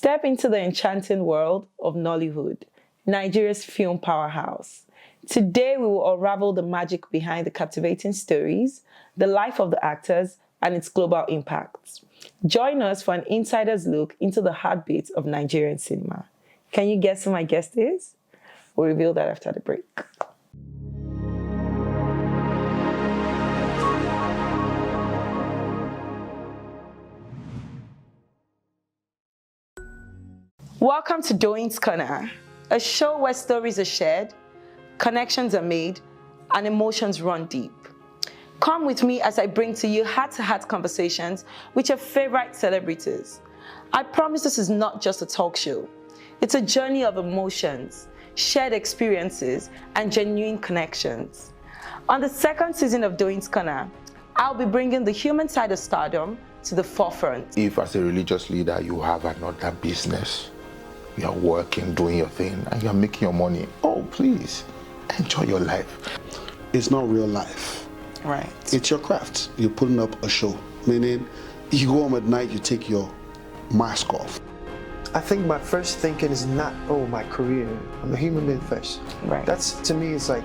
Step into the enchanting world of Nollywood, Nigeria's film powerhouse. Today, we will unravel the magic behind the captivating stories, the life of the actors, and its global impacts. Join us for an insider's look into the heartbeat of Nigerian cinema. Can you guess who my guest is? We'll reveal that after the break. Welcome to Doing's Corner, a show where stories are shared, connections are made, and emotions run deep. Come with me as I bring to you heart-to-heart conversations with your favorite celebrities. I promise this is not just a talk show. It's a journey of emotions, shared experiences, and genuine connections. On the second season of Doing's Corner, I'll be bringing the human side of stardom to the forefront. If as a religious leader you have another business, you're working, doing your thing, and you're making your money, oh please, enjoy your life. It's not real life. Right. It's your craft. You're putting up a show. Meaning, you go home at night, you take your mask off. I think my first thinking is not, oh, my career. I'm a human being first. Right. That's, to me, it's like,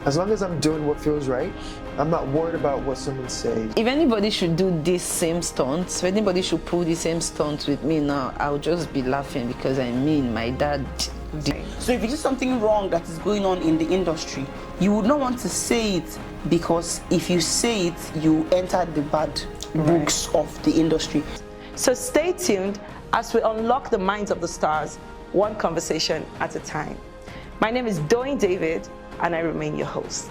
as long as I'm doing what feels right, I'm not worried about what someone says. If anybody should do this same stunts, if anybody should pull the same stunts with me now, I'll just be laughing because I mean, my dad did. So if you see something wrong that is going on in the industry, you would not want to say it, because if you say it, you enter the bad books of the industry. So stay tuned as we unlock the minds of the stars, one conversation at a time. My name is Doing David, and I remain your host.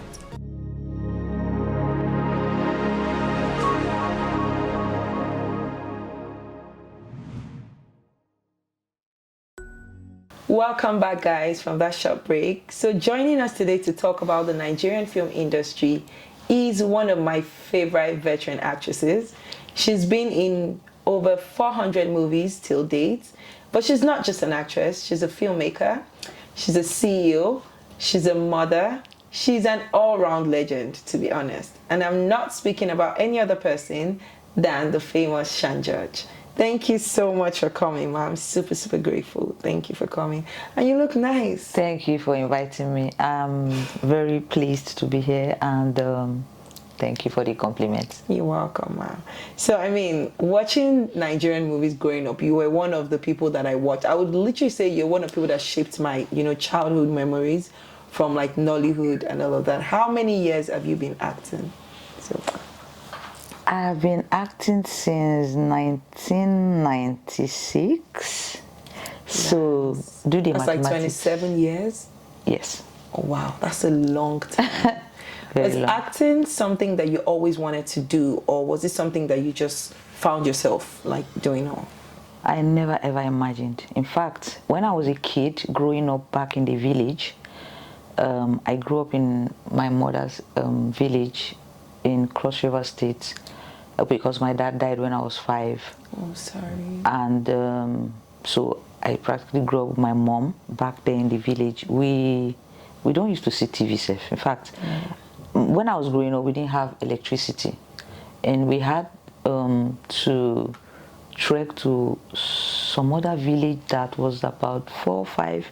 Welcome back, guys, from that short break. So joining us today to talk about the Nigerian film industry is one of my favorite veteran actresses. She's been in over 400 movies till date, but she's not just an actress. She's a filmmaker, she's a CEO, she's a mother, she's an all-round legend, to be honest. And I'm not speaking about any other person than the famous Shan George. Thank you so much for coming, Ma. I'm super, super grateful. Thank you for coming. And you look nice. Thank you for inviting me. I'm very pleased to be here, and thank you for the compliment. You're welcome, Ma. So, I mean, watching Nigerian movies growing up, you were one of the people that I watched. I would literally say you're one of the people that shaped my, childhood memories from like Nollywood and all of that. How many years have you been acting so far? I've been acting since 1996. So, do the That's mathematics. like 27 years? Yes. Oh, wow. That's a long time. Very Was long. acting something that you always wanted to do, or was it something that you just found yourself like doing all? I never ever imagined. In fact, when I was a kid growing up back in the village, I grew up in my mother's village in Cross River State because my dad died when I was 5. Oh, sorry. And so I practically grew up with my mom back there in the village. We don't used to see TV safe. In fact, when I was growing up, we didn't have electricity, and we had to trek to some other village that was about 4 or 5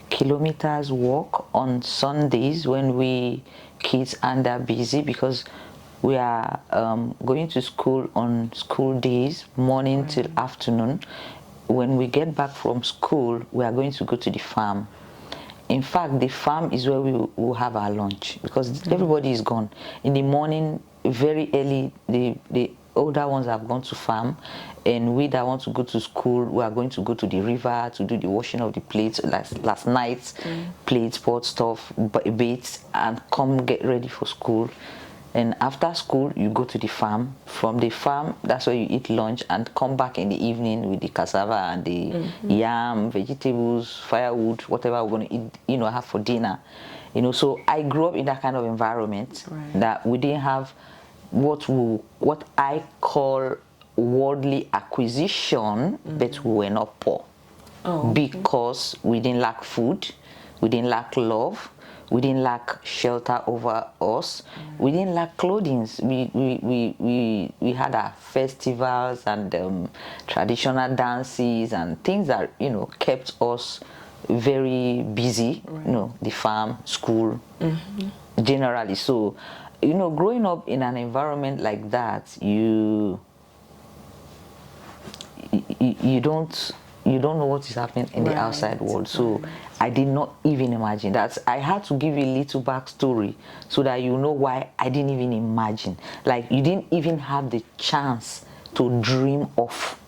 kilometers walk on Sundays when we kids and are busy, because we are going to school on school days, morning till afternoon. When we get back from school, we are going to go to the farm. In fact, the farm is where we will have our lunch, because everybody is gone. In the morning, very early, the older ones have gone to farm, and we that want to go to school, we are going to go to the river to do the washing of the plates, last night's plates, pot stuff, baits, and come get ready for school. And after school, you go to the farm. From the farm, that's where you eat lunch, and come back in the evening with the cassava and the yam, vegetables, firewood, whatever we're going to eat, have for dinner. So I grew up in that kind of environment, that we didn't have what I call worldly acquisition, but we were not poor. Because we didn't lack food, we didn't lack love, We didn't lack shelter over us. We didn't lack clothing. We had our festivals and traditional dances and things that, you know, kept us very busy. You know, the farm, school, generally. So, you know, growing up in an environment like that, you don't know what is happening in the outside world. So I did not even imagine that. I had to give you a little backstory so that you know why I didn't even imagine. Like, you didn't even have the chance to dream of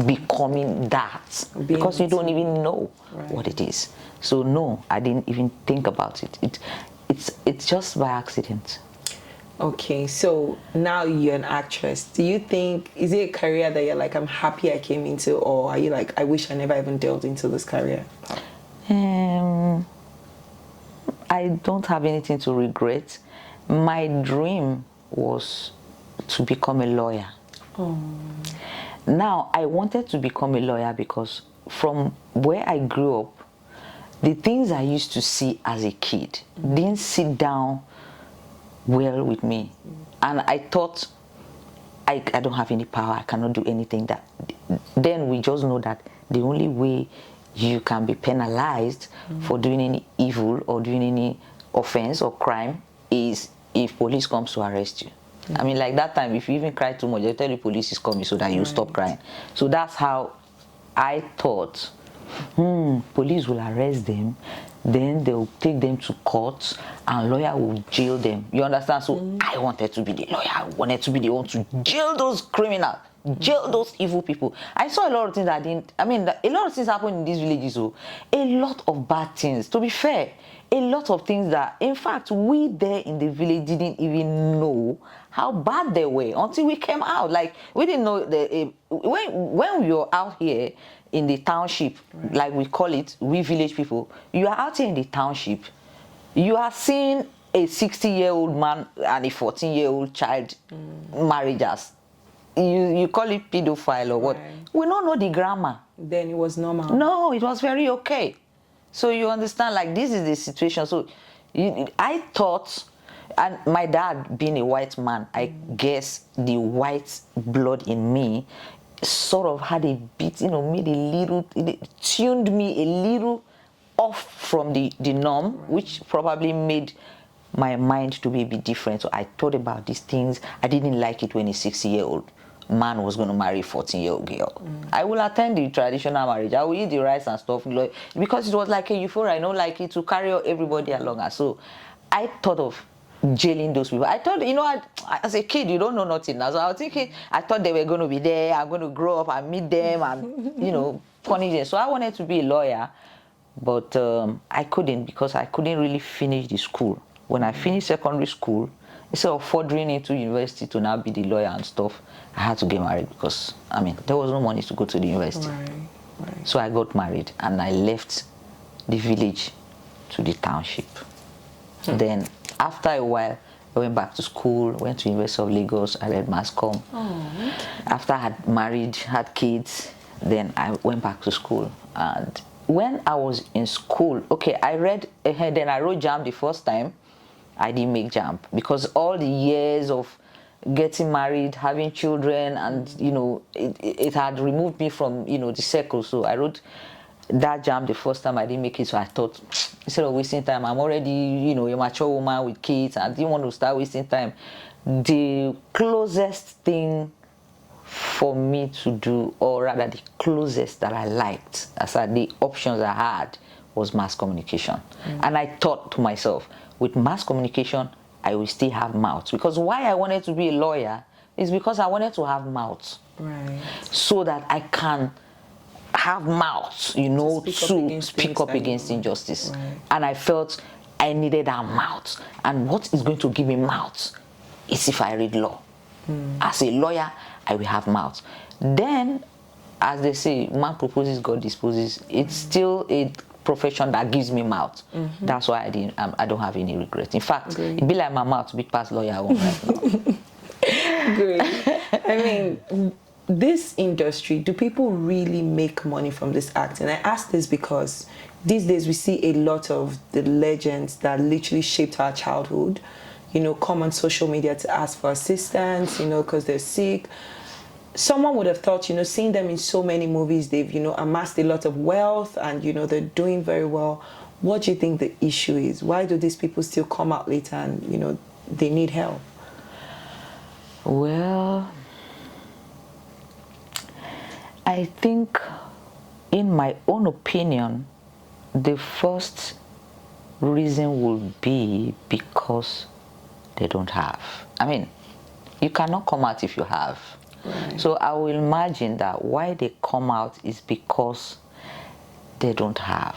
becoming that, because you don't even know what it is. So no, I didn't even think about it. It's just by accident. Okay, so now you're an actress. Do you think, is it a career that you're like, I'm happy I came into, or are you like, I wish I never even delved into this career? I don't have anything to regret. My dream was to become a lawyer. Now, I wanted to become a lawyer because from where I grew up, the things I used to see as a kid didn't sit down well with me. And I thought, I don't have any power, I cannot do anything. That then we just know that the only way you can be penalized for doing any evil or doing any offense or crime is if police comes to arrest you. I mean, like that time, if you even cry too much, they tell you police is coming so that you stop crying. So that's how I thought, police will arrest them, then they'll take them to court and lawyer will jail them. You understand? So I wanted to be the lawyer. I wanted to be the one to jail those criminals, jail those evil people. I saw a lot of things that didn't, I mean, a lot of things happen in these villages. So a lot of bad things, to be fair. A lot of things that, in fact, we there in the village didn't even know how bad they were until we came out. Like, we didn't know when we were out here in the township, like we call it, we village people, you are out here in the township, you are seeing a 60-year-old man and a 14-year-old child marriages. You call it pedophile or what? We don't know the grammar. Then it was normal. No, it was very okay. So you understand, like, this is the situation. So I thought, and my dad being a white man, I guess the white blood in me sort of had a bit, you know, made a little, it tuned me a little off from the norm, which probably made my mind to be a bit different. So I thought about these things. I didn't like it when a 60-year-old man was going to marry a 14-year-old girl. I will attend the traditional marriage. I will eat the rice and stuff, because it was like a euphoria. I don't like it to carry everybody along. And so I thought of jailing those people. I thought, you know, as a kid, you don't know nothing. So I was thinking, I thought they were going to be there. I'm going to grow up and meet them and, you know, punish them. So I wanted to be a lawyer, but I couldn't, because I couldn't really finish the school. When I finished secondary school, instead of furthering into university to now be the lawyer and stuff, I had to get married because, I mean, there was no money to go to the university. So I got married and I left the village to the township. Then after a while, I went back to school, went to University of Lagos, I read mass comm. After I had married, had kids, then I went back to school. And when I was in school, okay, I read ahead, then I wrote JAMB the first time. I didn't make JAMB because all the years of getting married, having children, and, you know, it had removed me from, you know, the circle. So I wrote that JAMB the first time. I didn't make it, so I thought, instead of wasting time, I'm already, you know, a mature woman with kids. I didn't want to start wasting time. The closest thing for me to do, or rather the closest that I liked, as the options I had, was mass communication. And I thought to myself, with mass communication, I will still have mouths. Because why I wanted to be a lawyer is because I wanted to have mouths. So that I can have mouths, you know, to speak up against injustice. And I felt I needed that mouth. And what is going to give me mouths is if I read law. As a lawyer, I will have mouths. Then, as they say, man proposes, God disposes. It's still a profession that gives me mouth. That's why I don't have any regret. In fact, it be like my mouth big past lawyer one right now. Great. I mean, this industry, do people really make money from this acting? I ask this because these days we see a lot of the legends that literally shaped our childhood, you know, come on social media to ask for assistance, you know, because they're sick. Someone would have thought, you know, seeing them in so many movies, they've, you know, amassed a lot of wealth and, you know, they're doing very well. What do you think the issue is? Why do these people still come out later and, you know, they need help? Well, I think, in my own opinion, the first reason would be because they don't have. I mean, you cannot come out if you have. Right. So I will imagine that why they come out is because they don't have.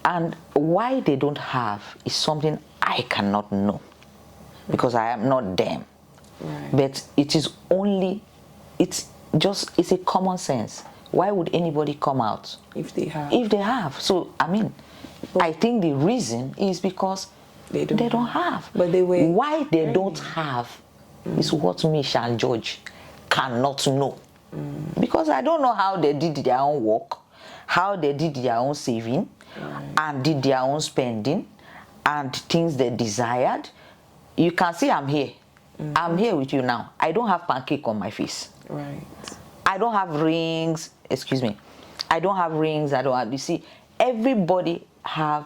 And why they don't have is something I cannot know because I am not them. Right. But it is only, it's a common sense. Why would anybody come out If they have. if they have? So, I mean, I think the reason is because They don't have. But they were Why they don't have is what me, Shan George, cannot know. Because I don't know how they did their own work, how they did their own saving, and did their own spending, and things they desired. You can see I'm here. I'm here with you now. I don't have pancake on my face. Right. I don't have rings. Excuse me. I don't have rings. I don't have. You see, everybody have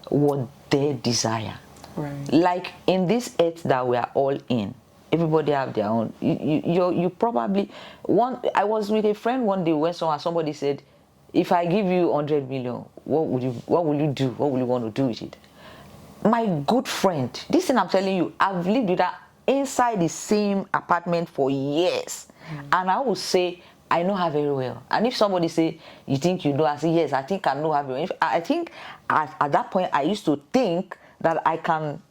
what they desire. Right. Like in this earth that we are all in, everybody have their own. You probably I was with a friend one day when somebody said, if I give you 100 million, what will you do? What will you want to do with it? My good friend, this thing I'm telling you, I've lived with her inside the same apartment for years. And I will say, I know her very well. And if somebody say, you think you know, I say, yes, I think I know her very well. I think at that point, I used to think that I can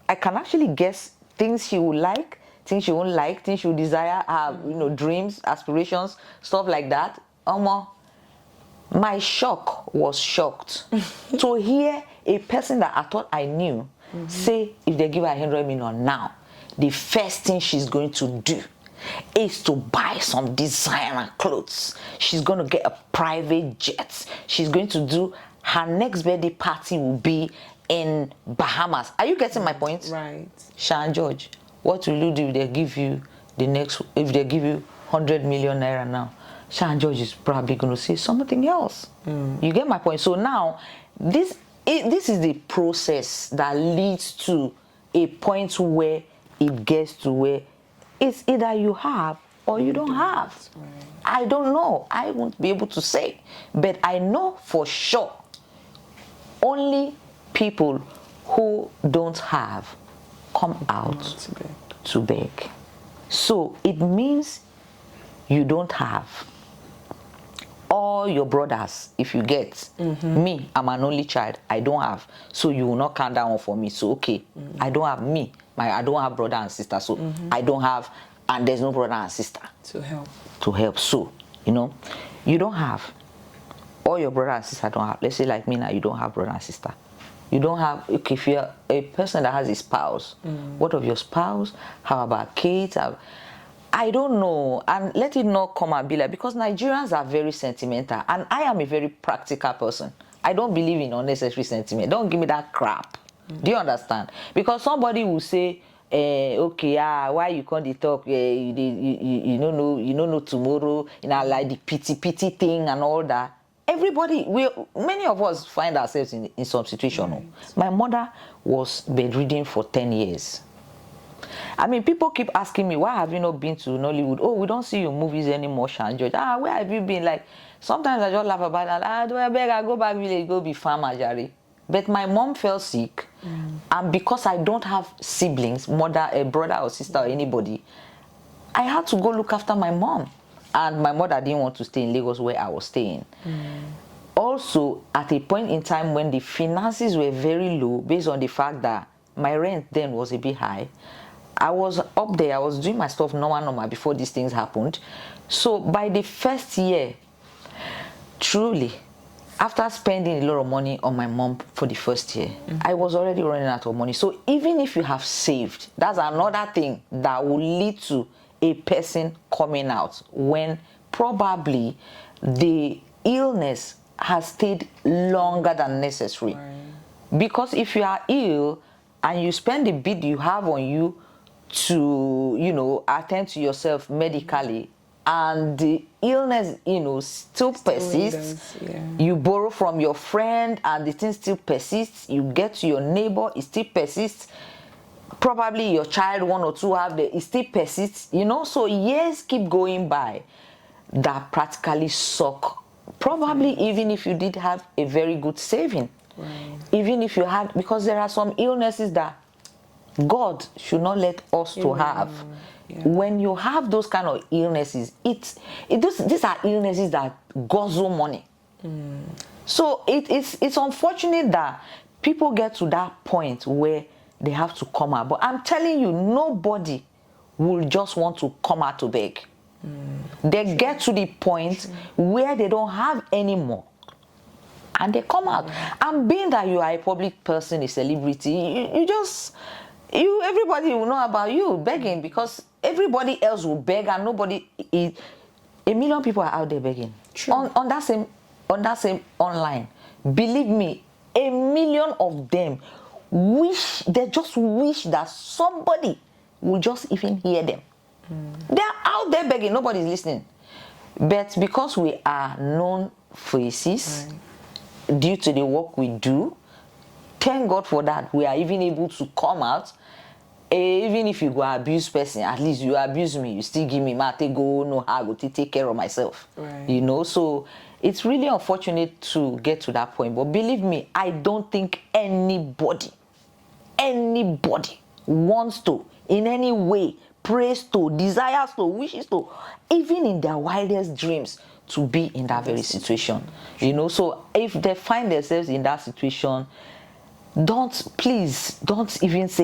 actually guess things she would like, things she won't like, things she would desire, have, you know, dreams, aspirations, stuff like that. My shock was shocked to hear a person that I thought I knew say, if they give her 100 million now, the first thing she's going to do is to buy some designer clothes. She's going to get a private jet. She's going to do, her next birthday party will be in Bahamas. Are you getting my point? Right. Shan George, what will you do if they give you if they give you 100 million naira now? Shan George is probably going to say something else. You get my point? So now, this is the process that leads to a point where it gets to where it's either you have or you don't have. Right. I don't know. I won't be able to say. But I know for sure only people who don't have come out to beg. So it means you don't have. All your brothers, if you get, me, I'm an only child, I don't have. So you will not count that one for me. So okay, I don't have me. I don't have brother and sister. So I don't have, and there's no brother and sister. To help. So, you know, you don't have. All your brother and sister don't have. Let's say like me now, you don't have brother and sister. You don't have, okay, if you're a person that has a spouse, what of your spouse? How about kids? I don't know. And let it not come and be like, because Nigerians are very sentimental. And I am a very practical person. I don't believe in unnecessary sentiment. Don't give me that crap. Do you understand? Because somebody will say, okay, why you can't talk? You don't know tomorrow. You know, like the pity thing and all that. Everybody, many of us find ourselves in some situation. Right. My mother was bedridden for 10 years. I mean, people keep asking me, why have you not been to Nollywood? Oh, we don't see your movies anymore, Shan George. Where have you been? Like, sometimes I just laugh about that. Do I beg? I go back village, go be farmer, Jari. But my mom fell sick, and because I don't have siblings, mother, a brother or sister or anybody, I had to go look after my mom. And my mother didn't want to stay in Lagos where I was staying. Also, at a point in time when the finances were very low, based on the fact that my rent then was a bit high, I was up there, I was doing my stuff normal before these things happened. So by the first year, truly, after spending a lot of money on my mom for the first year, I was already running out of money. So even if you have saved, that's another thing that will lead to a person coming out when probably the illness has stayed longer than necessary. Because if you are ill and you spend the bit you have on you to, you know, attend to yourself medically, and the illness, you know, still persists, you borrow from your friend and the thing still persists, you get to your neighbor, it still persists, probably your child, one or two have it still persists, you know. So years keep going by that practically suck. Probably even if you did have a very good saving, even if you had, because there are some illnesses that God should not let us to have. When you have those kind of illnesses, these are illnesses that guzzle money. So it's unfortunate that people get to that point where they have to come out. But I'm telling you, nobody will just want to come out to beg. They get to the point where they don't have any more, and they come out. And being that you are a public person, a celebrity, everybody will know about you begging, because everybody else will beg and nobody is. A million people are out there begging on that same online. Believe me, a million of them just wish that somebody will just even hear them. They're out there begging, nobody's listening. But because we are known faces, due to the work we do, thank God for that, we are even able to come out. Even if you go abuse person, at least you abuse me, you still give me go no how I go to take care of myself. You know, so it's really unfortunate to get to that point. But believe me, I don't think anybody wants to in any way, prays to, desires to, wishes to, even in their wildest dreams, to be in that very situation. You know, so if they find themselves in that situation, please don't even say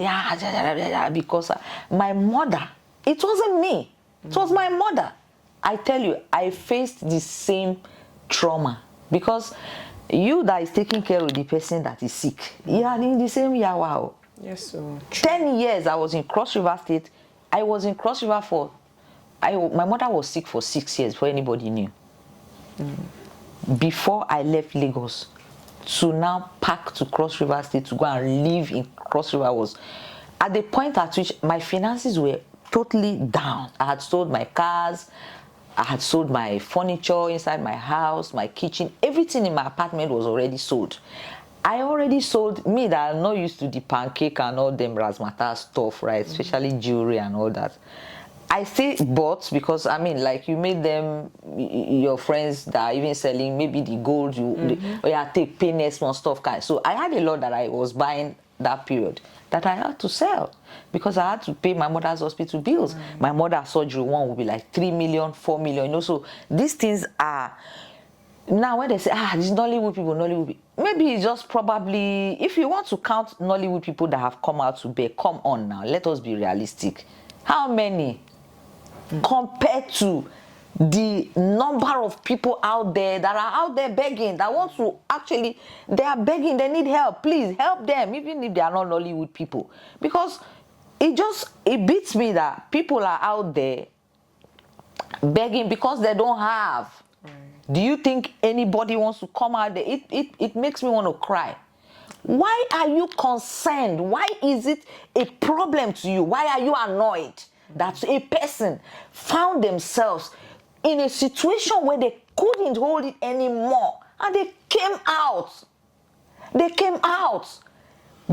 because my mother, it wasn't me, it was my mother. I tell you, I faced the same trauma, because you that is taking care of the person that is sick, you are in the same year. Wow. Yes, so 10 years I was in Cross River State. I was in Cross River my mother was sick for 6 years before anybody knew. Before I left Lagos to now pack to Cross River State to go and live in Cross River was at the point at which my finances were totally down. I had sold my cars, I had sold my furniture inside my house, my kitchen, everything in my apartment was already sold. I already sold, me that I'm not used to the pancake and all them razzmatazz stuff, right? Especially jewelry and all that. I still bought, because I mean, like, you made them your friends that are even selling maybe the gold, take pay next month stuff. So I had a lot that I was buying that period that I had to sell, because I had to pay my mother's hospital bills. My mother's surgery one would be like 3 million, 4 million, you know. So these things are, now when they say, these Nollywood people, maybe it's just probably, if you want to count Nollywood people that have come out to beg, come on now, let us be realistic. How many? Compared to the number of people out there that are out there begging, that want to actually, they are begging, they need help, please help them, even if they are not Nollywood people. Because it beats me that people are out there begging because they don't have. Do you think anybody wants to come out there? It makes me want to cry. Why are you concerned? Why is it a problem to you? Why are you annoyed that a person found themselves in a situation where they couldn't hold it anymore, and they came out? They came out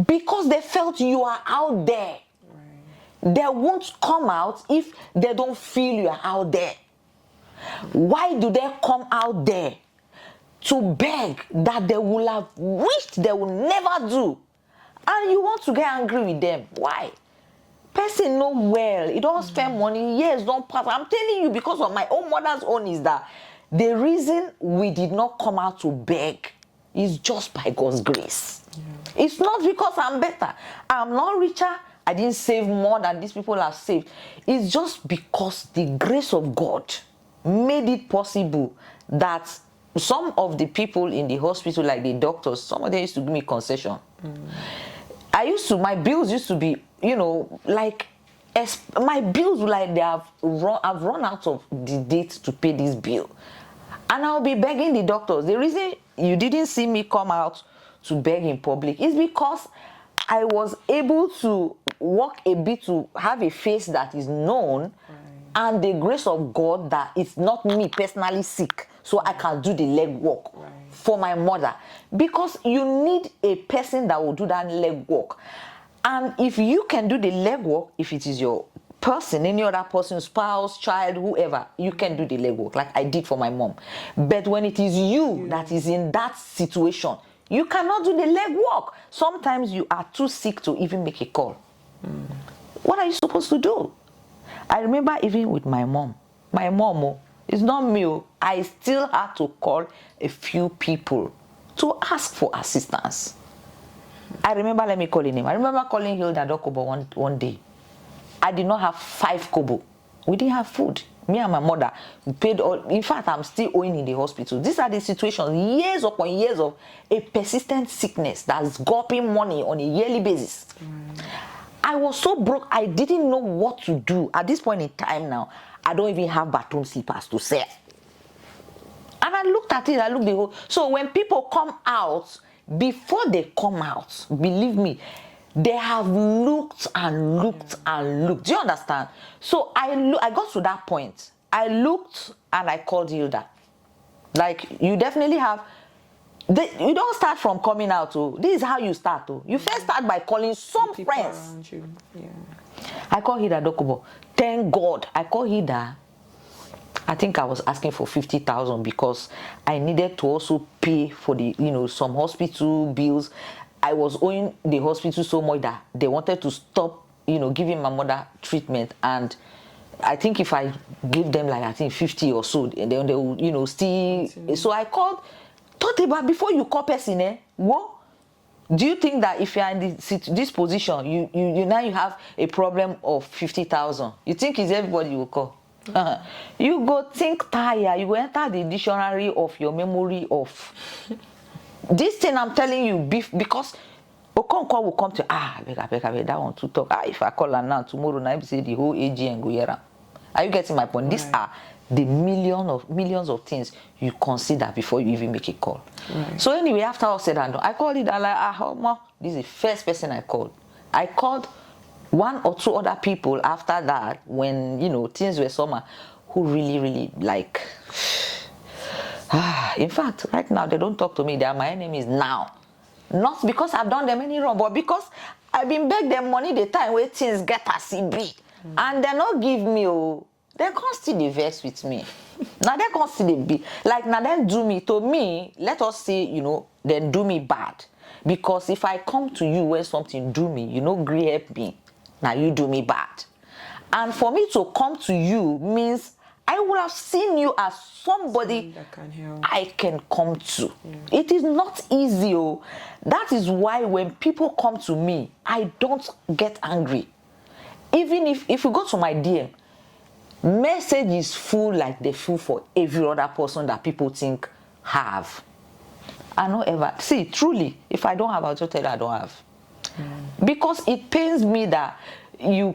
because they felt you are out there. They won't come out if they don't feel you are out there. Why do they come out there to beg that they will have wished they would never do? And you want to get angry with them. Why? Person know well, he don't spend money, years don't pass. I'm telling you, because of my own mother's own, is that the reason we did not come out to beg is just by God's grace. It's not because I'm better, I'm not richer, I didn't save more than these people have saved. It's just because the grace of God made it possible that some of the people in the hospital, like the doctors, some of them used to give me concession. My bills used to be, like My bills like I've run out of the date to pay this bill, and I'll be begging the doctors. The reason you didn't see me come out to beg in public is because I was able to walk a bit, to have a face that is known, and the grace of God that it's not me personally sick, so I can do the leg work for my mother, because you need a person that will do that leg work. And if you can do the leg work, if it is your person, any other person, spouse, child, whoever, you can do the leg work like I did for my mom. But when it is you that is in that situation, you cannot do the leg work. Sometimes you are too sick to even make a call. What are you supposed to do? I remember even with my mom. My mom, it's not me. I still had to call a few people to ask for assistance. I remember, let me call him. I remember calling Hilda Dokobo one day. I did not have 5 kobo. We didn't have food. Me and my mother, we paid all. In fact, I'm still owing in the hospital. These are the situations, years upon years of a persistent sickness that's gulping money on a yearly basis. I was so broke, I didn't know what to do. At this point in time now, I don't even have bathroom slippers to sell. And I looked at it, I looked the whole. So when people come out, before they come out, believe me, they have looked and looked and looked. Do you understand? So I got to that point. I looked and I called Hilda. Like, you definitely have. You don't start from coming out. Oh. This is how you start. Oh. You first start by calling some friends. Yeah. I called Hilda Dokubo. Thank God. I called Hilda. I think I was asking for 50,000 because I needed to also pay for the, some hospital bills. I was owing the hospital so much that they wanted to stop, giving my mother treatment. And I think if I give them like, I think 50 or so, and then they will, still. So I called, thought about before you call person, what? Do you think that if you are in this position, you now you have a problem of 50,000? You think it's everybody you will call? You go think tire, you go enter the dictionary of your memory of this thing I'm telling you, because Okonkwo will come to I beg, that one to talk. If I call her now, tomorrow night, say the whole AGN go here. Are you getting my point? Right. These are the millions of things you consider before you even make a call. Right. So anyway, after all said and done, I called it. I like, this is the first person I called. I called 1 or 2 other people after that when, things were summer, who really like, in fact, right now, they don't talk to me. They are my enemies now. Not because I've done them any wrong, but because I've been begging them money the time where things get as it be. And they not give me, they can't still the verse with me. Now they can't still be. Like, now then do me, to me, let us say, then do me bad. Because if I come to you when something do me, agree help me. Now you do me bad. And for me to come to you means I would have seen you as somebody that can help. I can come to. Yeah. It is not easy. That is why when people come to me, I don't get angry. Even if you go to my DM, message is full like they full for every other person that people think have. I don't ever see, truly, if I don't have, I'll just tell you I don't have. Because it pains me that you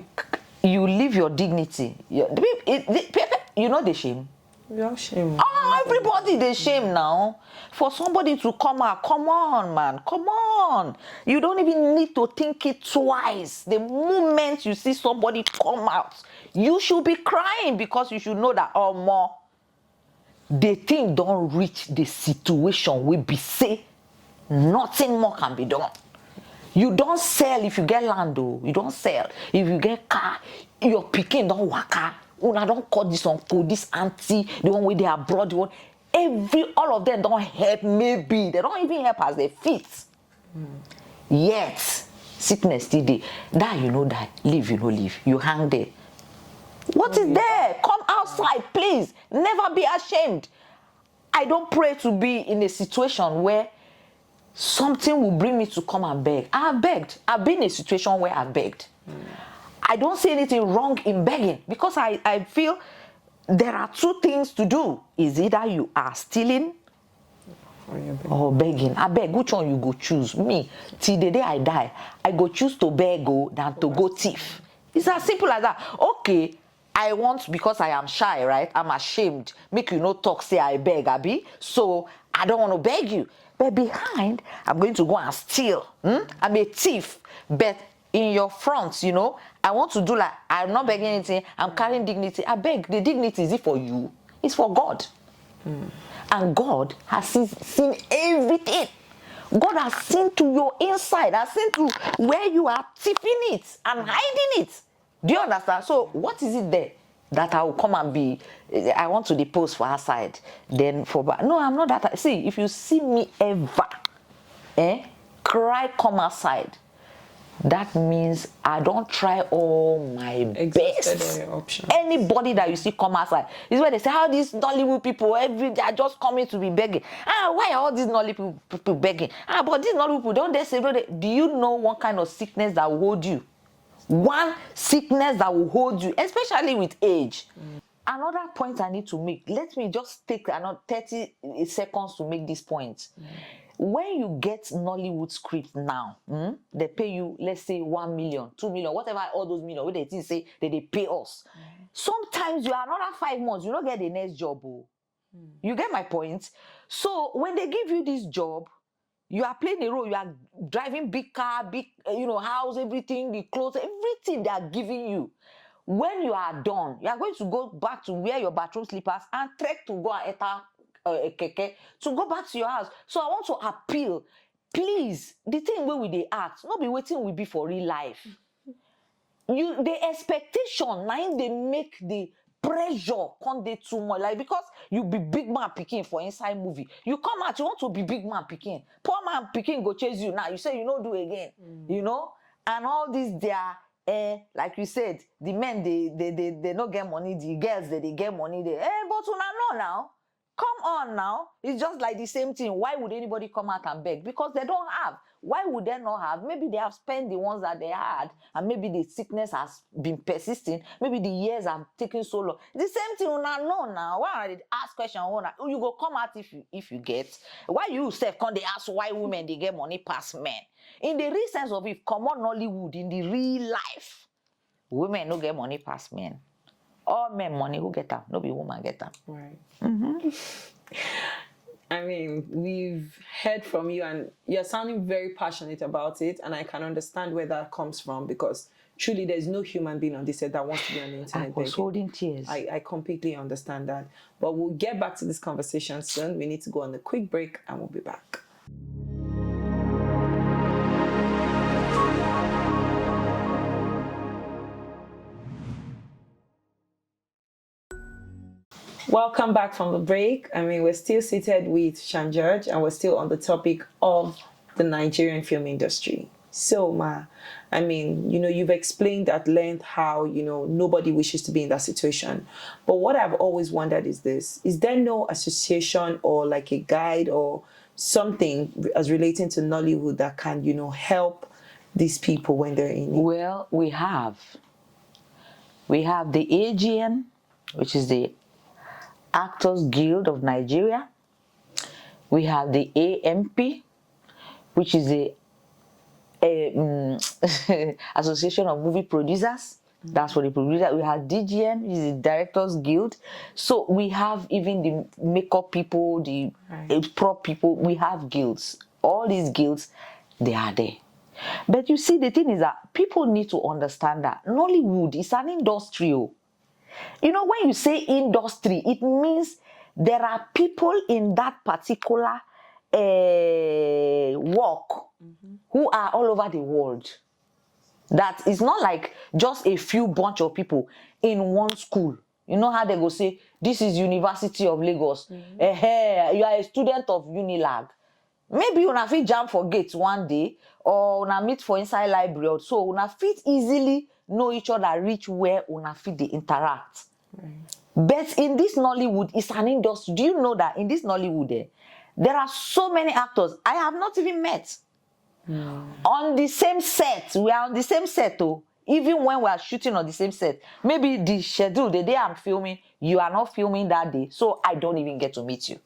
leave your dignity. The shame. We are shame. Everybody they shame now. For somebody to come out, come on, man, come on. You don't even need to think it twice. The moment you see somebody come out, you should be crying because you should know that the thing don't reach the situation we be say nothing more can be done. You don't sell if you get land, though. You don't sell. If you get car, your pikin don't waka. Una don't call this uncle, this auntie, the one with the abroad, the one. All of them don't help, maybe. They don't even help as they fit. Yet, sickness still there. Die, die. Live, live. You hang there. What is there? Come outside, please. Never be ashamed. I don't pray to be in a situation where something will bring me to come and beg. I have begged. I've been in a situation where I've begged. I don't see anything wrong in begging because I feel there are 2 things to do. Is either you are stealing or begging. I beg. Which one you go choose? Me, till the day I die, I go choose to beg than to go thief. It's as simple as that. Okay, I want, because I am shy, right? I'm ashamed. Make you no talk, say I beg, Abi. So I don't want to beg you. But behind, I'm going to go and steal. I'm a thief. But in your front, you know, I want to do like, I'm not begging anything. I'm carrying dignity. I beg. The dignity, is it for you? It's for God. And God has seen everything. God has seen to your inside, has seen to where you are tipping it and hiding it. Do you understand? So what is it there that I will come and be, I want to depose for her side, then for, no, I'm not that. See, if you see me ever, cry, come outside, that means I don't try all my best. Anybody that you see come outside is where they say, how these Nollywood people every day are just coming to be begging. Why are all these Nollywood people begging? But these Nollywood people, don't they say, do you know what kind of sickness that will hold you? One sickness that will hold you, especially with age. Another point I need to make, let me just take another 30 seconds to make this point. When you get Nollywood script now, they pay you, let's say 1 million, 2 million, whatever, all those million, what they think say that they pay us. Sometimes you are another 5 months, you don't get the next job. You get my point? So when they give you this job, you are playing a role, you are driving big car, big, house, everything, the clothes, everything they are giving you. When you are done, you are going to go back to wear your bathroom slippers and trek to go and enter a keke to go back to your house. So I want to appeal, please, the thing where we they act, not be waiting will be for real life. The expectation, now they make the pressure can't they too much, like, because you be big man picking for inside movie, you come out, you want to be big man picking, poor man picking go chase you now, you say you know do again, and all this like you said, the men they not get money, the girls they get money, but una know now. Come on now. It's just like the same thing. Why would anybody come out and beg? Because they don't have. Why would they not have? Maybe they have spent the ones that they had, and maybe the sickness has been persisting. Maybe the years have taken so long. The same thing una know now. Why they ask question? You go come out if you get. Why you self can't they ask why women they get money past men? In the real sense of it, come on Nollywood, in the real life, women no get money past men. All men money who get them, no be woman get them. Right. I mean, we've heard from you and you're sounding very passionate about it, and I can understand where that comes from, because truly there's no human being on this earth that wants to be on the internet. I was holding tears. I completely understand that. But we'll get back to this conversation soon. We need to go on a quick break and we'll be back. Welcome back from the break. I mean, we're still seated with Shan George and we're still on the topic of the Nigerian film industry. So, Ma, I mean, you've explained at length how, nobody wishes to be in that situation. But what I've always wondered is this: is there no association or like a guide or something as relating to Nollywood that can, help these people when they're in it? Well, we have the AGN, which is the Actors Guild of Nigeria. We have the AMP, which is the Association of Movie Producers. That's for the producer. We have DGN, which is the Directors Guild. So we have even the makeup people, the prop people. We have guilds. All these guilds, they are there. But you see, the thing is that people need to understand that Nollywood is an industry. When you say industry, it means there are people in that particular work who are all over the world. That is not like just a few bunch of people in one school. You know how they go say, this is University of Lagos. You are a student of Unilag. Maybe una fit jam for gate one day, or una meet for inside library, so una fit easily know each other, reach where una fit they interact. But in this Nollywood, it's an industry. Do you know that in this Nollywood, there are so many actors I have not even met. On the same set. We are on the same set, even when we are shooting on the same set. Maybe the schedule, the day I'm filming, you are not filming that day, so I don't even get to meet you.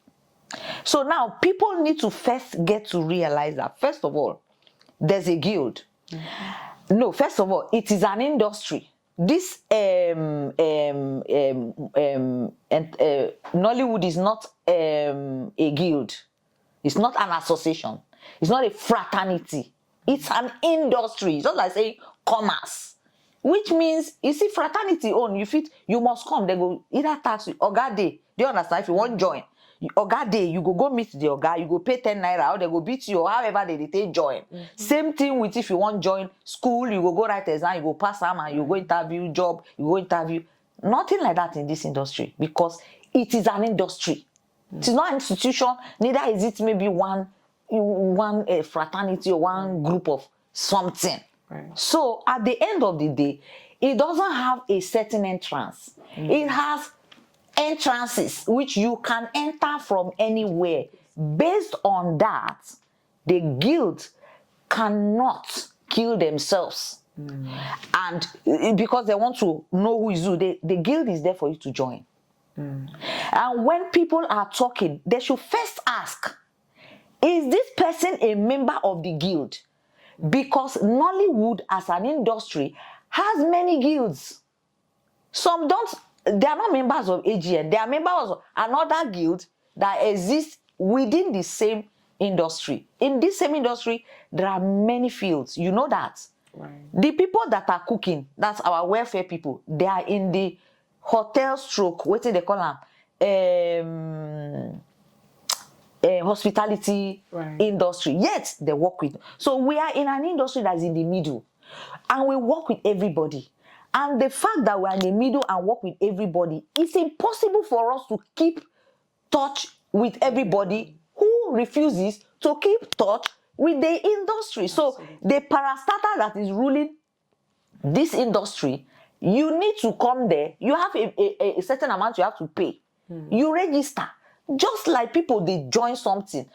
So now people need to first get to realize that, first of all, there's a guild. No, first of all, it is an industry. this Nollywood is not a guild. It's not an association. It's not a fraternity. It's an industry. It's just like saying commerce. Which means, you see, fraternity own, you must come. They go either tax you, Oga Day. Do you understand? If you want join, Oga Day, you go meet the Oga, you go pay 10 naira, or they go beat you, or however they take join. Same thing with if you want join school, you go write exam, you go pass them, and you go interview job, you go interview. Nothing like that in this industry, because it is an industry. It is not an institution, neither is it maybe one fraternity or one group of something. Right. So at the end of the day, it doesn't have a certain entrance. It has entrances which you can enter from anywhere. Based on that, the guild cannot kill themselves. And because they want to know who is who, the guild is there for you to join. And when people are talking, they should first ask, is this person a member of the guild? Because Nollywood as an industry has many guilds. Some don't, they are not members of AGN, they are members of another guild that exists within the same industry. In this same industry, there are many fields. You know that. Right. The people that are cooking, that's our welfare people, they are in the hotel stroke, what do they call them? Hospitality industry, yet they work with. So we are in an industry that's in the middle, and we work with everybody. And the fact that we're in the middle and work with everybody, it's impossible for us to keep touch with everybody who refuses to keep touch with the industry. So the parastatal that is ruling this industry, you need to come there. You have a certain amount you have to pay. You register. Just like people, they join something.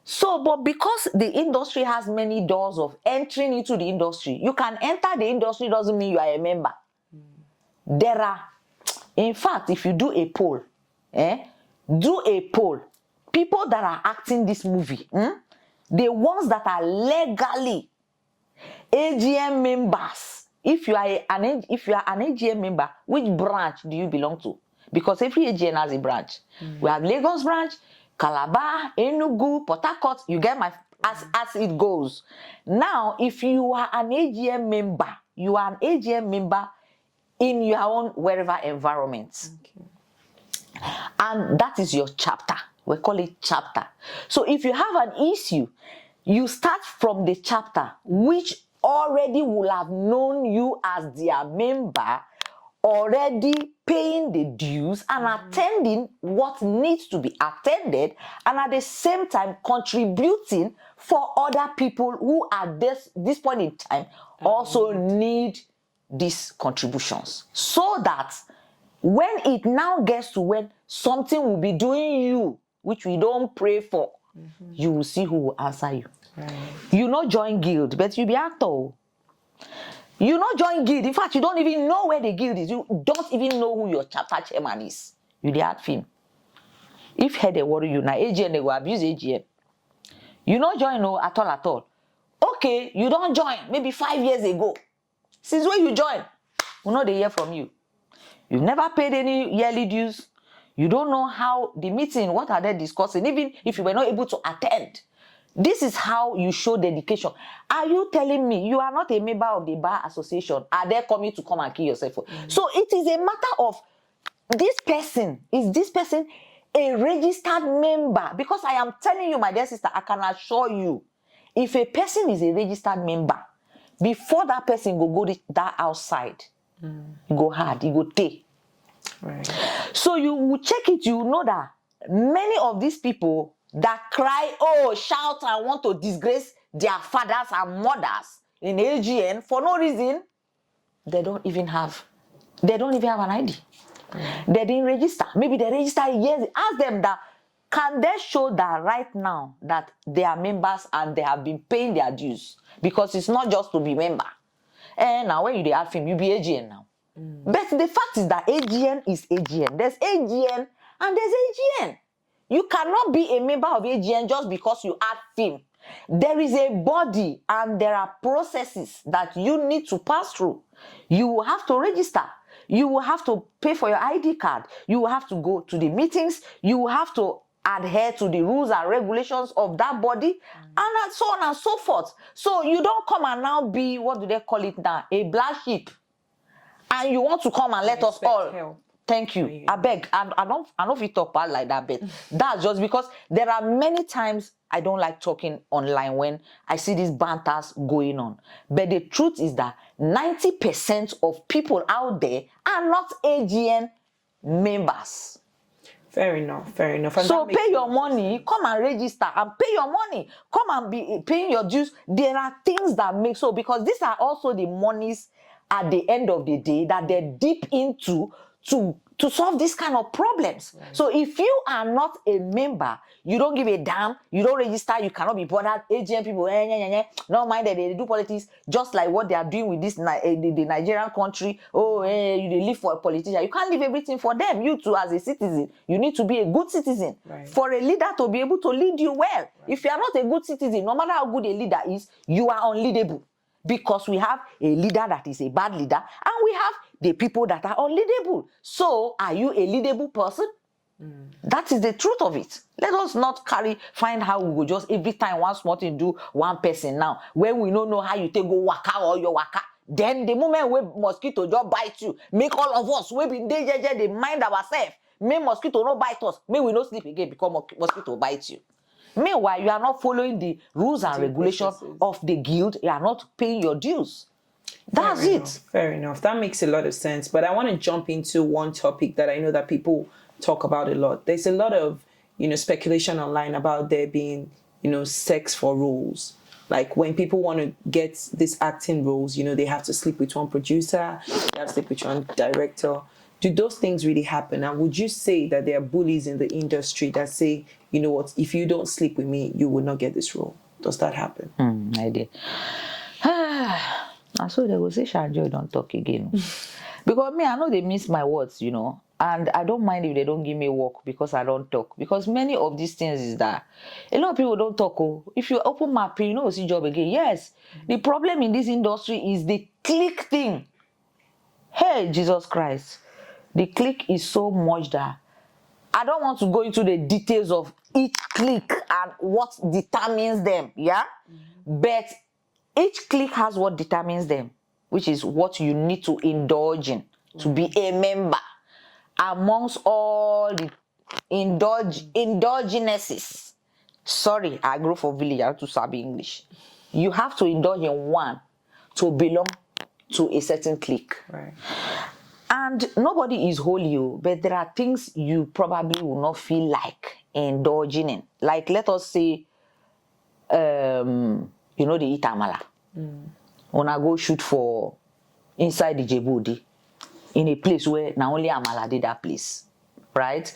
So, but because the industry has many doors of entering into the industry, you can enter the industry, doesn't mean you are a member. There are, in fact, if you do a poll, people that are acting this movie, the ones that are legally AGM members, if you are an AGM member, which branch do you belong to? Because every AGN has a branch. We have Lagos branch, Calabar, Enugu, Port Harcourt. You get my as it goes. Now, if you are an AGM member, you are an AGM member in your own wherever environment. Okay. And that is your chapter. We call it chapter. So if you have an issue, you start from the chapter, which already will have known you as their member, already paying the dues and attending what needs to be attended, and at the same time contributing for other people who at this point in time also need these contributions, so that when it now gets to when something will be doing you, which we don't pray for, you will see who will answer you. Right. You not join guild, but you be actor. You not join guild. In fact, you don't even know where the guild is. You don't even know who your chapter chairman is. You the art film. If head they worry you now, AGN they go abuse AGN. You not join no at all. Okay, you don't join. Maybe 5 years ago. Since when you join, we know they hear from you. You've never paid any yearly dues. You don't know how the meeting, what are they discussing, even if you were not able to attend. This is how you show dedication. Are you telling me you are not a member of the bar association? Are they coming to come and kill yourself? So it is a matter of this person. Is this person a registered member? Because I am telling you, my dear sister, I can assure you, if a person is a registered member, before that person go that outside, go hard, you go take. Right. So you will check it, you know that many of these people that cry, oh, shout and want to disgrace their fathers and mothers in AGN for no reason, they don't even have an ID. They didn't register. Maybe they registered years. Ask them that, can they show that right now that they are members and they have been paying their dues? Because it's not just to be member. And now when you ask him, you be AGN now. But the fact is that AGN is AGN. There's AGN and there's AGN. You cannot be a member of AGN just because you add film There is a body and there are processes that you need to pass through. You will have to register. You will have to pay for your ID card. You will have to go to the meetings. You will have to adhere to the rules and regulations of that body, and so on and so forth. So you don't come and now be, what do they call it now, a black sheep, and you want to come and let us all help. thank you. I beg. I don't feel talk bad like that, but that's just because there are many times I don't like talking online when I see these banters going on. But the truth is that 90% of people out there are not AGN members. Fair enough, fair enough. And So that makes pay your sense. money, come and register and pay your money. Come and be paying your dues. There are things that make so, because these are also the monies at the end of the day that they dip into to solve this kind of problems. Right. So if you are not a member, you don't give a damn, you don't register, you cannot be bothered. AGM people, no mind that they do politics, just like what they are doing with this the Nigerian country. Oh, they live for a politician. You can't leave everything for them. You too, as a citizen, you need to be a good citizen. Right. For a leader to be able to lead you well. Right. If you are not a good citizen, no matter how good a leader is, you are unleadable. Because we have a leader that is a bad leader, and we have the people that are unleadable. So, are you a leadable person? That is the truth of it. Let us not find how we go just every time one small thing do one person now. When we don't know how you take go waka or your waka, then the moment where mosquito just bite you, make all of us we be danger, they mind ourselves. Make mosquito not bite us. May we not sleep again because mosquito bites you. Meanwhile, you are not following the rules and regulations of the guild. You are not paying your dues. That's it. Fair enough. That makes a lot of sense. But I want to jump into one topic that I know that people talk about a lot. There's a lot of, speculation online about there being, sex for roles. Like when people want to get these acting roles, they have to sleep with one producer, they have to sleep with one director. Do those things really happen? And would you say that there are bullies in the industry that say, you know what, if you don't sleep with me, you will not get this role? Does that happen? I did. And so they will say, Shan George, don't talk again. Because me, I know they miss my words, and I don't mind if they don't give me work because I don't talk. Because many of these things is that a lot of people don't talk. Oh, if you open my pin, you see job again. Yes, the problem in this industry is the click thing. Hey, Jesus Christ. The click is so much that I don't want to go into the details of each click and what determines them, yeah? But each click has what determines them, which is what you need to indulge in to be a member. Amongst all the indulgenesses. Sorry, I grew for village, I have to sabi English. You have to indulge in one to belong to a certain clique. Right. And nobody is holy, but there are things you probably will not feel like indulging in. Like, let us say, they eat amala. When I go shoot for inside the Djibouti, in a place where not only amala did that place, right?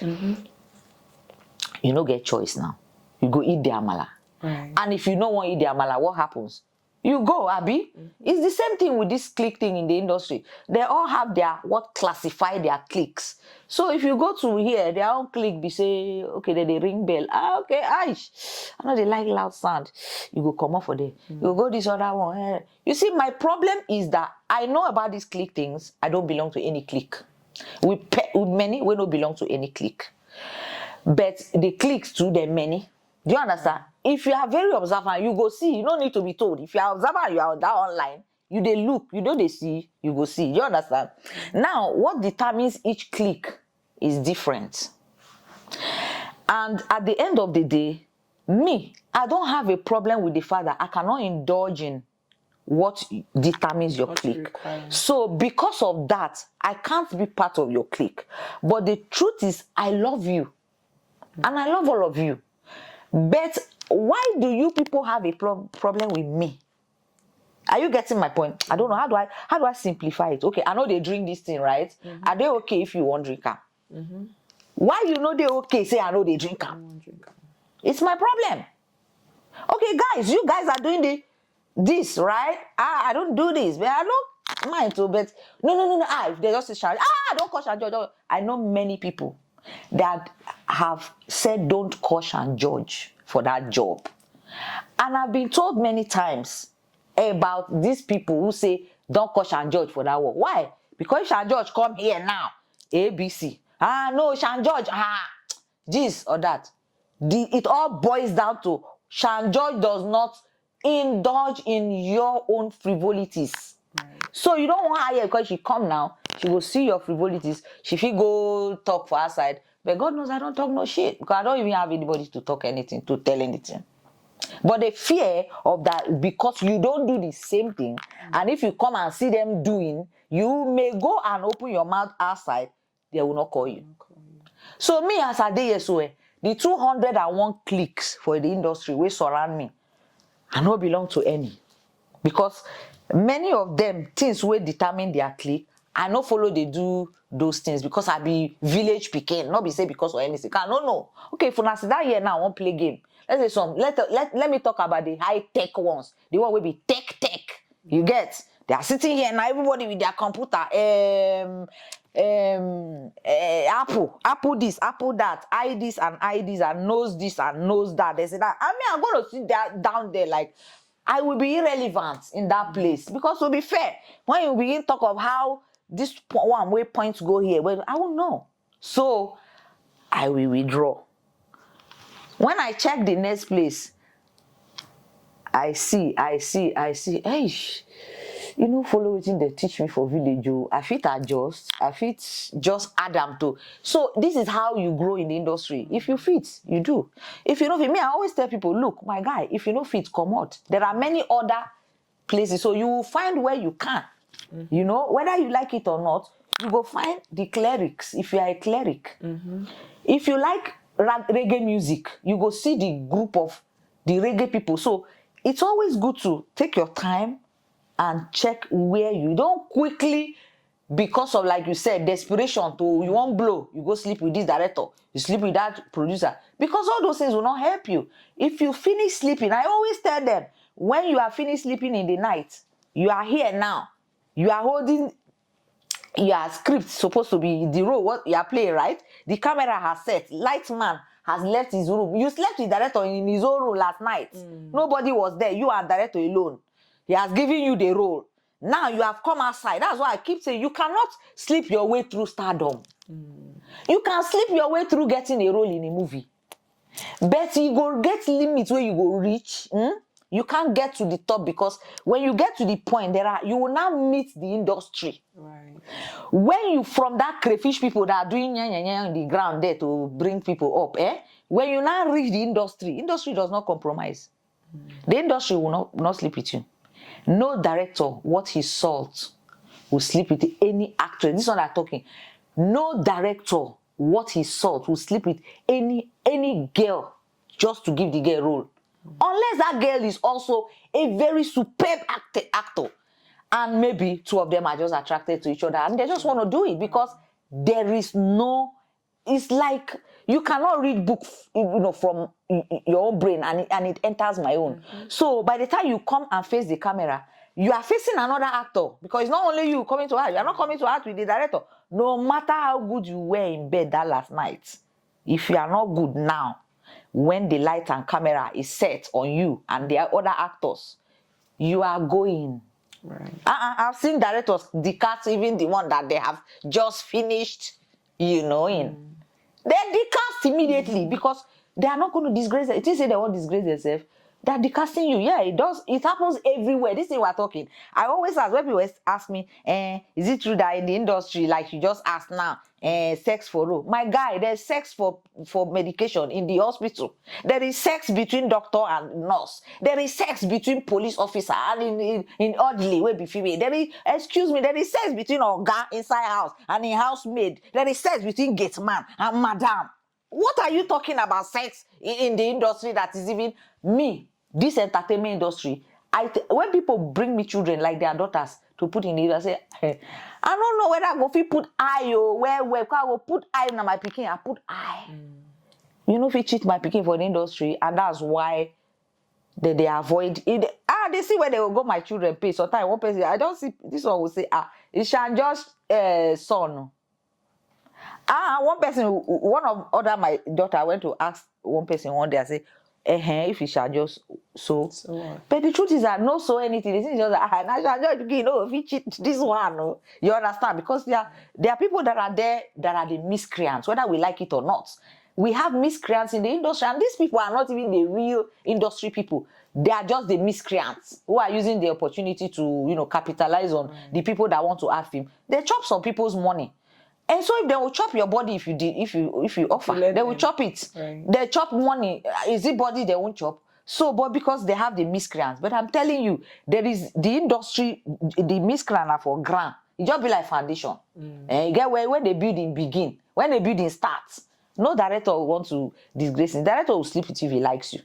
You don't get choice now. You go eat the amala. Right. And if you don't want to eat the amala, what happens? You go, Abby. It's the same thing with this clique thing in the industry. They all have what classify their cliques. So if you go to here, their own clique, be say, okay, they ring bell. Okay, aish. I know they like loud sound. You go come up for them. You go this other one. You see, my problem is that I know about these clique things. I don't belong to any clique. With many, we don't belong to any clique. But the cliques too, they're many. Do you understand? If you are very observant, you go see. You don't need to be told. If you are observant, you are that online, you they look, you know they see, you go see. You understand? Now, what determines each clique is different. And at the end of the day, me, I don't have a problem with the fact that I cannot indulge in what determines your clique. So because of that, I can't be part of your clique. But the truth is, I love you. And I love all of you. But why do you people have a problem with me? Are you getting my point? I don't know. How do I simplify it? Okay, I know they drink this thing, right? Are they okay if you won't drink them? Why you know they okay? Say I know they drink them. It's my problem. Okay, guys, you guys are doing this, right? I don't do this, but I don't mind to. But no. If they just shout, don't call Shan George. I know many people that have said don't call Shan George for that job. And I've been told many times about these people who say, don't call Shan George for that one. Why? Because Shan George come here now, ABC. No, Shan George, this or that. It all boils down to Shan George does not indulge in your own frivolities. So you don't want her here because she come now, she will see your frivolities, she fit go talk for her side. But God knows I don't talk no shit because I don't even have anybody to talk anything, to tell anything. But the fear of that, because you don't do the same thing, and if you come and see them doing, you may go and open your mouth outside, they will not call you. So me as a day so the 201 clicks for the industry will surround me. I don't belong to any. Because many of them, things will determine their clique, I no follow they do those things because I be village pikin, not be say because of anything. No. Okay, for now sit down here now, I won't play game. Let's say some. Let me talk about the high tech ones. The one will be tech. You get? They are sitting here now, everybody with their computer. Apple this, Apple that, I this and I this, and knows this and knows that. They say that. I mean, I'm gonna sit down there like I will be irrelevant in that place. Because to be fair, when you begin to talk of how this one way points go here, well, I won't know. So I will withdraw. When I check the next place, I see, hey, you know, follow wetin they teach me for village. I fit adjust, I fit just add them to. So this is how you grow in the industry. If you fit, you do. If you know fit, me, I always tell people, look, my guy, if you know fit, come out. There are many other places, so you will find where you can. You know, whether you like it or not, you go find the clerics if you are a cleric. If you like reggae music, you go see the group of the reggae people. So it's always good to take your time and check where you don't quickly, because of, like you said, desperation to you won't blow, you go sleep with this director, you sleep with that producer, because all those things will not help you. If you finish sleeping, I always tell them, when you are finished sleeping in the night, you are here now, you are holding your script, supposed to be the role what you are playing, right? The camera has set, light man has left his room, you slept with director in his own room last night. Nobody was there, you are director alone. He has given you the role. Now you have come outside. That's why I keep saying you cannot sleep your way through stardom. You can sleep your way through getting a role in a movie, but you go get limits where you go reach. You can't get to the top, because when you get to the point, you will now meet the industry. Right. When you, from that crayfish people that are doing on the ground there to bring people up, when you now reach the industry does not compromise. The industry will not sleep with you. No director, what he salt, will sleep with any actor. This one I'm talking. No director, what he salt, will sleep with any girl just to give the girl role. Unless that girl is also a very superb actor. And maybe two of them are just attracted to each other and they just want to do it, because there is no, it's like you cannot read books, from your own brain and it enters my own. So by the time you come and face the camera, you are facing another actor, because it's not only you coming to act. You are not coming to act with the director. No matter how good you were in bed that last night, if you are not good now, when the light and camera is set on you and the other actors, you are going. Right. I've seen directors, the cast, even the one that they have just finished, in. They decast immediately because they are not going to disgrace it. It is say they won't disgrace themselves. They're decasting you. Yeah, it does. It happens everywhere. This thing we're talking. I always ask, when people ask me, is it true that in the industry, like you just asked now, sex for role? My guy, there's sex for medication in the hospital. There is sex between doctor and nurse. There is sex between police officer and in orderly way be female. There is sex between oga inside house and in housemaid. There is sex between gate man and madam. What are you talking about sex in the industry that is even me? This entertainment industry, when people bring me children like their daughters to put in it, I say, hey, I don't know whether I go put eye or where I go put eye on my pikin. I put eye. You know, if you cheat my pikin for the industry, and that's why they avoid it. They see where they will go. My children pay. Sometimes one person, I don't see this one will say, it's Shan George son. One person, one of other my daughter went to ask one person one day. I say, if you shall just so. So what? But the truth is that no so anything. The thing is just that I shall just if you cheat this one, no. You understand? Because there are people that are there that are the miscreants, whether we like it or not. We have miscreants in the industry, and these people are not even the real industry people. They are just the miscreants who are using the opportunity to, capitalize on the people that want to have him. They chop some people's money. And so if they will chop your body if you offer, let they will them. chop it. Right. They chop money. Is it body they won't chop? So, but because they have the miscreants. But I'm telling you, there is the industry, the miscreant are for grand. It just be like foundation. And you get where when the building begin, when the building starts, no director will want to disgrace him. Director will sleep with you if he likes you.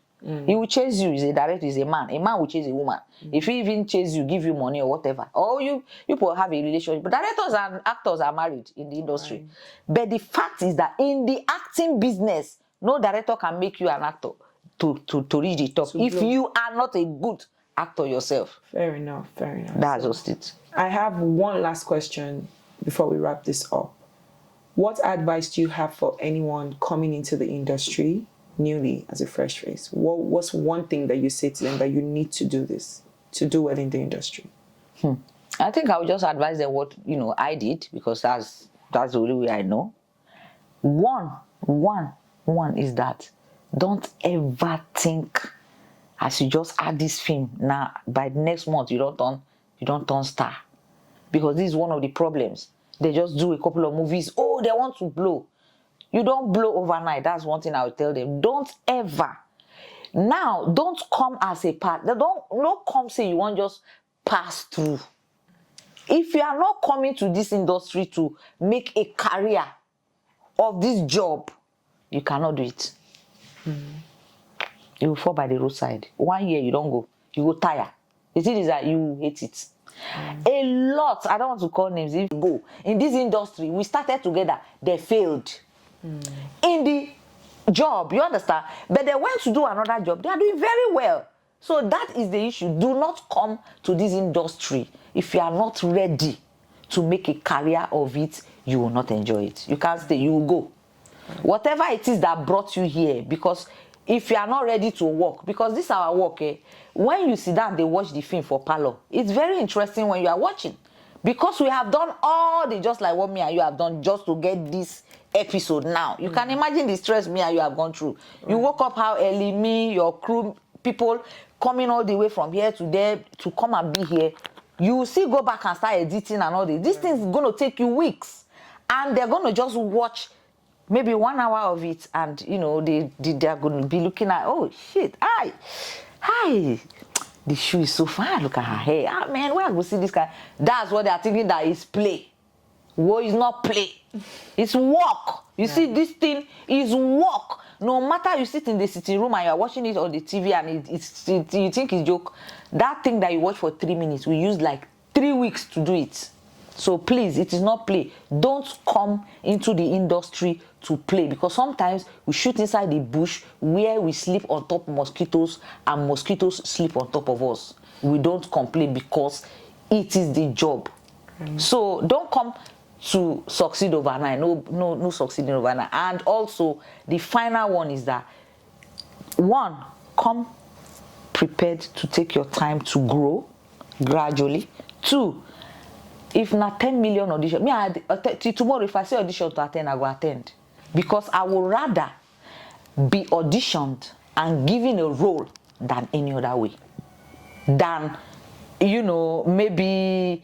He will chase you. He's a director, he's a man. A man will chase a woman. If he even chase you, give you money or whatever. Or you will have a relationship. But directors and actors are married in the industry. Right. But the fact is that in the acting business, no director can make you an actor to reach the top if blow. you are not a good actor yourself. Fair enough. Fair enough. That's So, just it. I have one last question before we wrap this up. What advice do you have for anyone coming into the industry newly as a fresh face? What's one thing that you say to them that you need to do this to do well in the industry? I think I would just advise them what I did, because that's the only way I know. One is that don't ever think as you just add this film now by the next month you don't turn star, because this is one of the problems. They just do a couple of movies. Oh, they want to blow. You don't blow overnight. That's one thing I would tell them. Don't ever. Now, don't come as a part. Don't come say you want just pass through. If you are not coming to this industry to make a career of this job, you cannot do it. You will fall by the roadside. 1 year you don't go. You go tire. The thing is that you hate it. A lot, I don't want to call names, if you go in this industry, we started together, they failed in the job, you understand? But they went to do another job, they are doing very well. So that is the issue. Do not come to this industry if you are not ready to make a career of it. You will not enjoy it. You can't stay, you will go. Whatever it is that brought you here, because if you are not ready to work, because this is our work, when you sit down, they watch the film for parlor. It's very interesting when you are watching, because we have done all the just like what me and you have done just to get this episode now. You can imagine the stress me and you have gone through. You woke up how early, me, your crew, people coming all the way from here to there to come and be here. You will still go back and start editing and all this. This thing is going to take you weeks, and they're going to just watch maybe 1 hour of it, and they're going to be looking at, oh shit, hi, the shoe is so fine, look at her hair, man, where I go see this guy? That's what they're thinking, that is play. Well, it's not play, it's work. You see, this thing is work. No matter you sit in the sitting room and you're watching it on the TV and you think it's joke, that thing that you watch for 3 minutes, we use like 3 weeks to do it. So please, it is not play. Don't come into the industry to play, because sometimes we shoot inside the bush where we sleep on top of mosquitoes and mosquitoes sleep on top of us. We don't complain because it is the job. So don't come to succeed overnight. No succeeding overnight. And also the final one is that, one, come prepared to take your time to grow gradually. Two, if not 10 million audition, till tomorrow, if I say audition to attend, I will attend. Because I would rather be auditioned and given a role than any other way. Than, maybe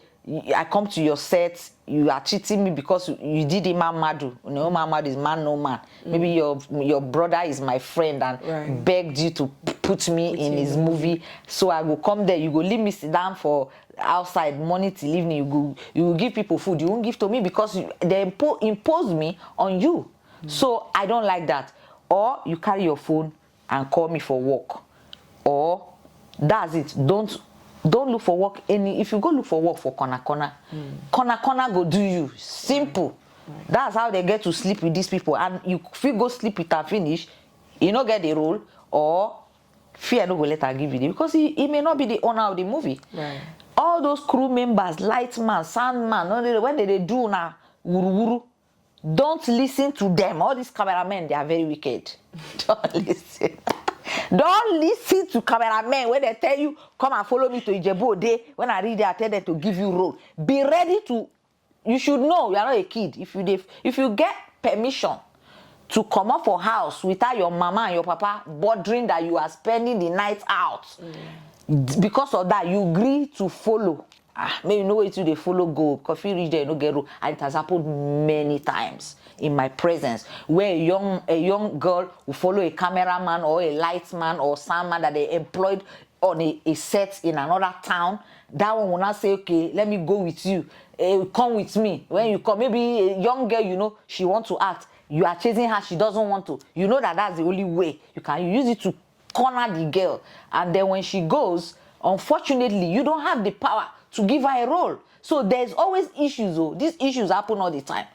I come to your set, you are cheating me because you did Imam Madu. Imam Madu is man, no man. Maybe your brother is my friend and begged you to put me in his movie. So I will come there, you go leave me sit down for outside morning till evening. You will give people food. You won't give to me because they impose me on you. So I don't like that. Or you carry your phone and call me for work. Or that's it. Don't look for work if you go look for work for corner go do you. Simple. That's how they get to sleep with these people. And if you go sleep with and finish, you don't get the role, or fear no go let her give you the, because he may not be the owner of the movie. Right. All those crew members, lightman, soundman, when they do now, wuru, don't listen to them. All these cameramen, they are very wicked. Don't listen. Don't listen to cameramen when they tell you, come and follow me to Ijebu Ode. When I read there, I tell them to give you role. Be ready to, you should know you are not a kid. If you get permission to come up for house without your mama and your papa bothering that you are spending the night out, because of that, you agree to follow. Maybe you know where to they follow go. Coffee reach there, no get road. And it has happened many times in my presence where a young girl will follow a cameraman or a lightman or someone that they employed on a set in another town. That one will not say, okay, let me go with you. Come with me. When you come, maybe a young girl, you know, she wants to act. You are chasing her, she doesn't want to. You know that that's the only way. You use it to corner the girl. And then when she goes, unfortunately, you don't have the power to give her a role. So there's always issues. These issues happen all the time.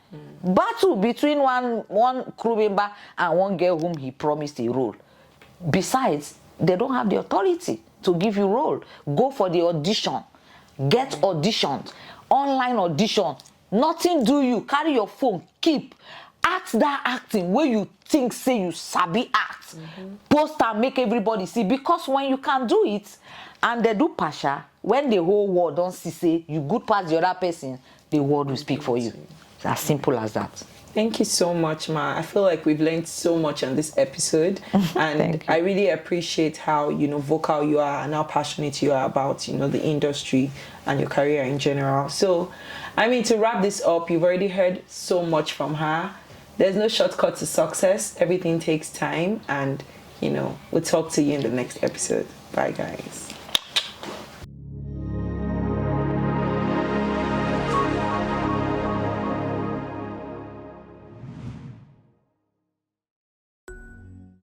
Battle between one crew member and one girl whom he promised a role. Besides, they don't have the authority to give you role. Go for the audition. Get auditioned. Online audition. Nothing do you. Carry your phone. Keep. Act that acting where you think say you sabi act. Post and make everybody see. Because when you can do it and they do pasha, when the whole world don't see say you good past the other person, the world will speak for you. It's as simple as that. Thank you so much, Ma. I feel like we've learned so much on this episode, and I really appreciate how, you know, vocal you are and how passionate you are about, you know, the industry and your career in general. So, I mean, to wrap this up, you've already heard so much from her. There's no shortcut to success. Everything takes time, and, you know, we'll talk to you in the next episode. Bye, guys.